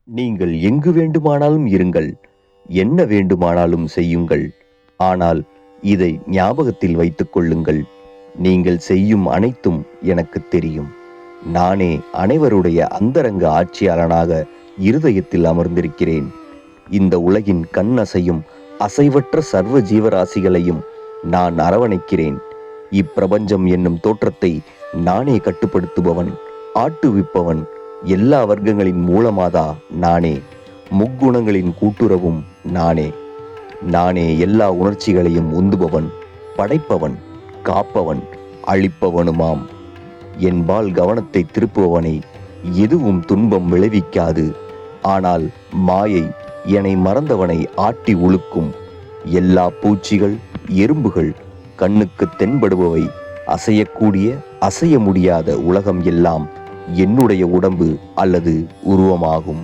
நீங்கள் எங்கு வேண்டுமானாலும் இருங்கள், என்ன வேண்டுமானாலும் செய்யுங்கள். ஆனால் இதை ஞாபகத்தில் வைத்துக் கொள்ளுங்கள், நீங்கள் செய்யும் அனைத்தும் எனக்குத் தெரியும். நானே அனைவருடைய அந்தரங்க ஆட்சியாளனாக இருதயத்தில் அமர்ந்திருக்கிறேன். இந்த உலகின் கண் அசையும் அசைவற்ற சர்வ ஜீவராசிகளையும் நான் அரவணைக்கிறேன். இப்பிரபஞ்சம் என்னும் தோற்றத்தை நானே கட்டுப்படுத்துபவன், ஆட்டுவிப்பவன். எல்லா வர்க்கங்களின் மூலமாதா நானே. முக்குணங்களின் கூட்டுறவும் நானே. நானே எல்லா உணர்ச்சிகளையும் உந்துபவன், படைப்பவன், காப்பவன், அழிப்பவனுமாம். என்பால் கவனத்தை திருப்புபவனை எதுவும் துன்பம் விளைவிக்காது. ஆனால் மாயை என்னை மறந்தவனை ஆட்டி உழுக்கும். எல்லா பூச்சிகள், எறும்புகள், கண்ணுக்கு தென்படுபவை, அசையக்கூடிய அசைய முடியாத உலகம் எல்லாம் என்னுடைய உடம்பு அல்லது உருவமாகும்.